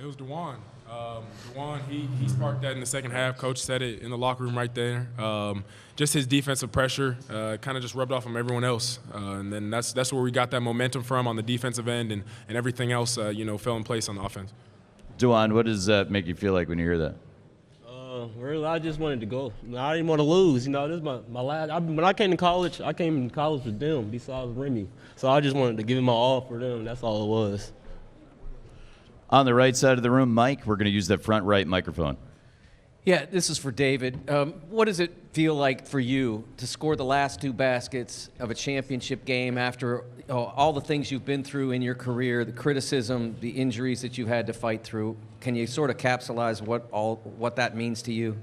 It was Dewan. Dewan, he sparked that in the second half. Coach said it in the locker room right there. Just his defensive pressure kind of just rubbed off on everyone else. And then that's where we got that momentum from on the defensive end, and everything else, fell in place on the offense. Dewan, what does that make you feel like when you hear that? Really, I just wanted to go. I didn't want to lose. This is my last. When I came to college, with them besides Remy. So I just wanted to give it my all for them. That's all it was. On the right side of the room, Mike, we're going to use that front right microphone. Yeah, this is for David. What does it feel like for you to score the last 2 baskets of a championship game after all the things you've been through in your career, the criticism, the injuries that you've had to fight through? Can you sort of capsulize what that means to you?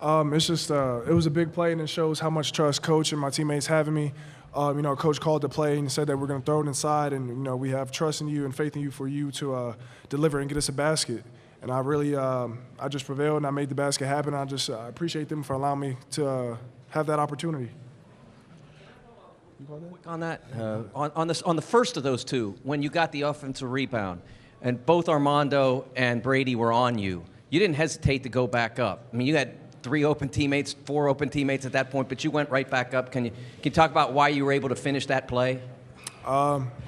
It's just it was a big play, and it shows how much trust Coach and my teammates have in me. Coach called the play and said that we're going to throw it inside, and we have trust in you and faith in you for you to deliver and get us a basket. And I really, I just prevailed and I made the basket happen. I just appreciate them for allowing me to have that opportunity. On that, on the first of those 2, when you got the offensive rebound, and both Armando and Brady were on you, you didn't hesitate to go back up. I mean, you had 4 open teammates at that point, but you went right back up. Can you talk about why you were able to finish that play?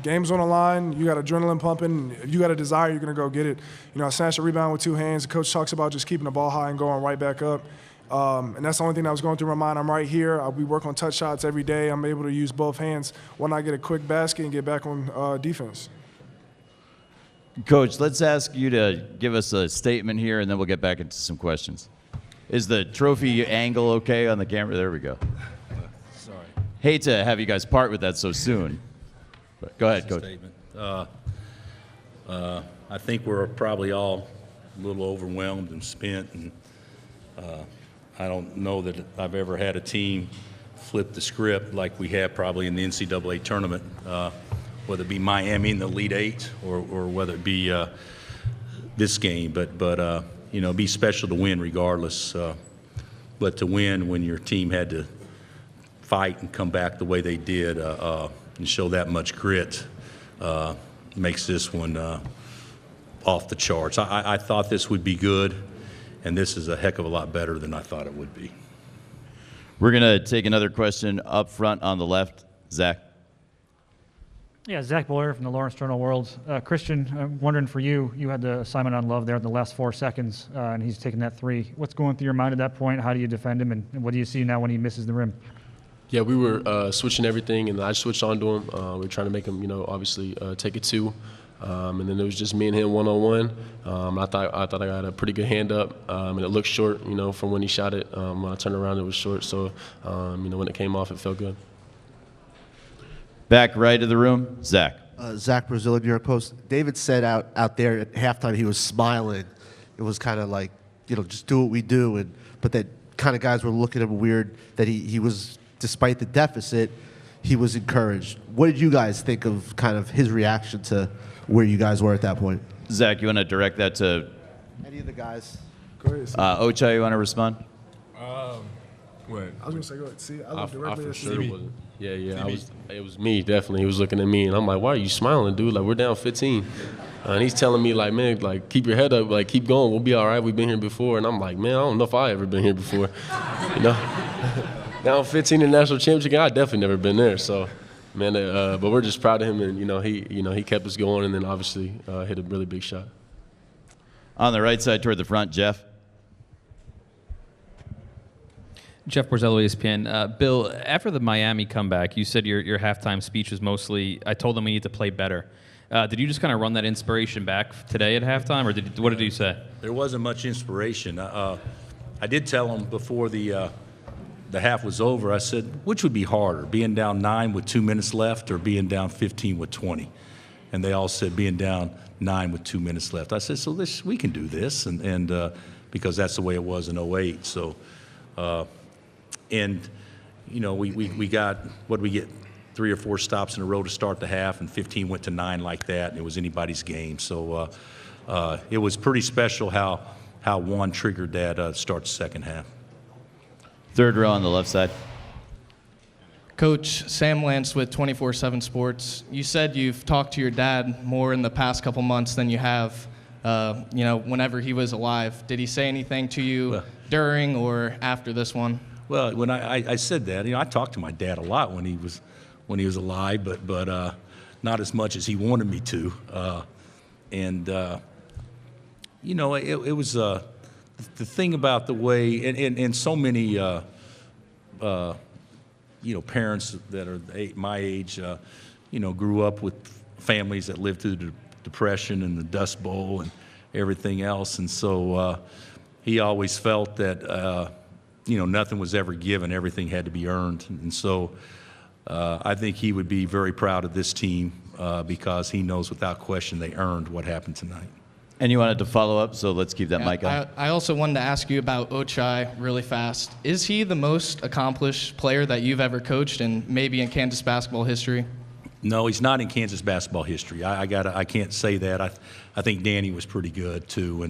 Game's on the line. You got adrenaline pumping. If you got a desire, you're going to go get it. I snatched a rebound with 2 hands. The coach talks about just keeping the ball high and going right back up. And that's the only thing that was going through my mind. I'm right here. We work on touch shots every day. I'm able to use both hands when I get a quick basket and get back on defense. Coach, let's ask you to give us a statement here, and then we'll get back into some questions. Is the trophy angle okay on the camera? There we go. Sorry. Hate to have you guys part with that so soon. But go ahead, Coach. I think we're probably all a little overwhelmed and spent, and I don't know that I've ever had a team flip the script like we have probably in the NCAA tournament, whether it be Miami in the Elite Eight or whether it be this game. But be special to win regardless. But to win when your team had to fight and come back the way they did and show that much grit makes this one off the charts. I thought this would be good, and this is a heck of a lot better than I thought it would be. We're going to take another question up front on the left. Zach. Yeah, Zach Boyer from the Lawrence Journal-World. Christian, I'm wondering for you, you had the assignment on Love there in the last 4 seconds, and he's taking that 3. What's going through your mind at that point? How do you defend him, and what do you see now when he misses the rim? Yeah, we were switching everything, and I switched on to him. We were trying to make him, obviously take it 2. And then it was just me and him one-on-one. I thought I got a pretty good hand up, and it looked short, from when he shot it. When I turned around, it was short. So, when it came off, it felt good. Back right of the room, Zach. Zach Brazil, New York Post. David said out there at halftime he was smiling. It was kind of like, just do what we do. But that kind of guys were looking at him weird that he was, despite the deficit, he was encouraged. What did you guys think of kind of his reaction to where you guys were at that point? Zach, you want to direct that to any of the guys? Go ahead. Ocha, you want to respond? What? I was going to say, go ahead. See, I look I directly for at sure CB. wasn't. Yeah. It was me, definitely. He was looking at me, and I'm like, why are you smiling, dude? Like, we're down 15. And he's telling me, like, man, like, keep your head up. Like, keep going. We'll be all right. We've been here before. And I'm like, man, I don't know if I ever been here before. Down 15 in the national championship game, I definitely never been there. So, man, but we're just proud of him. And, he kept us going and then obviously hit a really big shot. On the right side toward the front, Jeff. Jeff Borzello, ESPN. Bill, after the Miami comeback, you said your halftime speech was mostly, I told them we need to play better. Did you just kind of run that inspiration back today at halftime, or what did you say? There wasn't much inspiration. I did tell them before the half was over, I said, which would be harder, being down 9 with 2 minutes left or being down 15 with 20? And they all said being down 9 with 2 minutes left. I said, so we can do this, and because that's the way it was in 08. So, we got, what did we get, 3 or 4 stops in a row to start the half, and 15 went to 9 like that, and it was anybody's game. So it was pretty special how one triggered that start the second half. Third row on the left side. Coach, Sam Lance with 24/7 Sports. You said you've talked to your dad more in the past couple months than you have whenever he was alive. Did he say anything to you during or after this one? Well, when I said that, I talked to my dad a lot when he was alive, but not as much as he wanted me to. It was the thing about the way, and so many parents that are my age, grew up with families that lived through the Depression and the Dust Bowl and everything else, and so he always felt that nothing was ever given; everything had to be earned, and so I think he would be very proud of this team because he knows without question they earned what happened tonight. And you wanted to follow up, so let's keep that mic on. I also wanted to ask you about Ochai really fast. Is he the most accomplished player that you've ever coached, and maybe in Kansas basketball history? No, he's not in Kansas basketball history. I can't say that. I think Danny was pretty good too,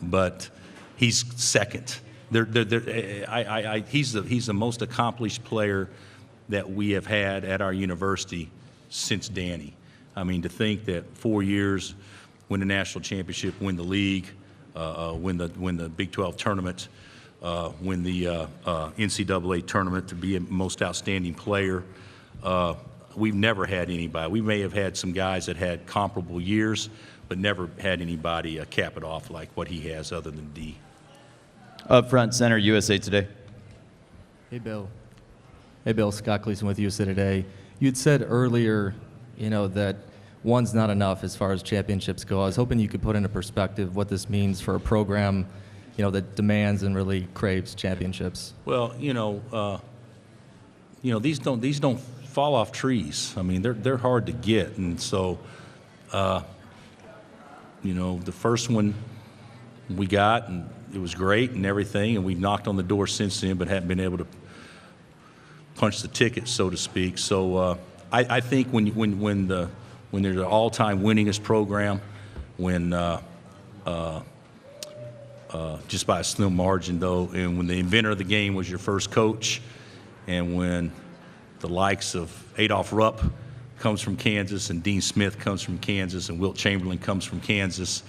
but he's second. He's the most accomplished player that we have had at our university since Danny. I mean, to think that 4 years, win the national championship, win the league, win the Big 12 tournament, win the NCAA tournament, to be a most outstanding player. We've never had anybody. We may have had some guys that had comparable years, but never had anybody cap it off like what he has other than D. Up front, center, USA Today. Hey, Bill. Hey, Bill. Scott Gleason with USA Today. You'd said earlier, that one's not enough as far as championships go. I was hoping you could put into perspective what this means for a program, that demands and really craves championships. Well, these don't fall off trees. I mean, they're hard to get, and so, the first one we got, and it was great and everything, and we've knocked on the door since then, but haven't been able to punch the ticket, so to speak. So I think when there's an all-time winningest program, when just by a slim margin though, and when the inventor of the game was your first coach, and when the likes of Adolph Rupp comes from Kansas, and Dean Smith comes from Kansas, and Wilt Chamberlain comes from Kansas,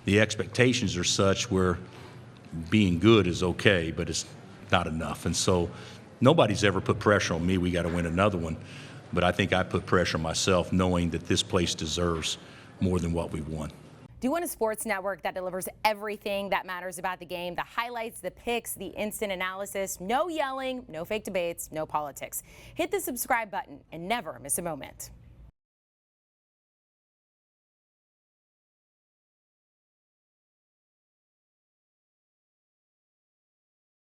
the expectations are such where being good is okay, but it's not enough. And so nobody's ever put pressure on me, we got to win another one. But I think I put pressure on myself knowing that this place deserves more than what we've won. Do you want a sports network that delivers everything that matters about the game? The highlights, the picks, the instant analysis, no yelling, no fake debates, no politics. Hit the subscribe button and never miss a moment.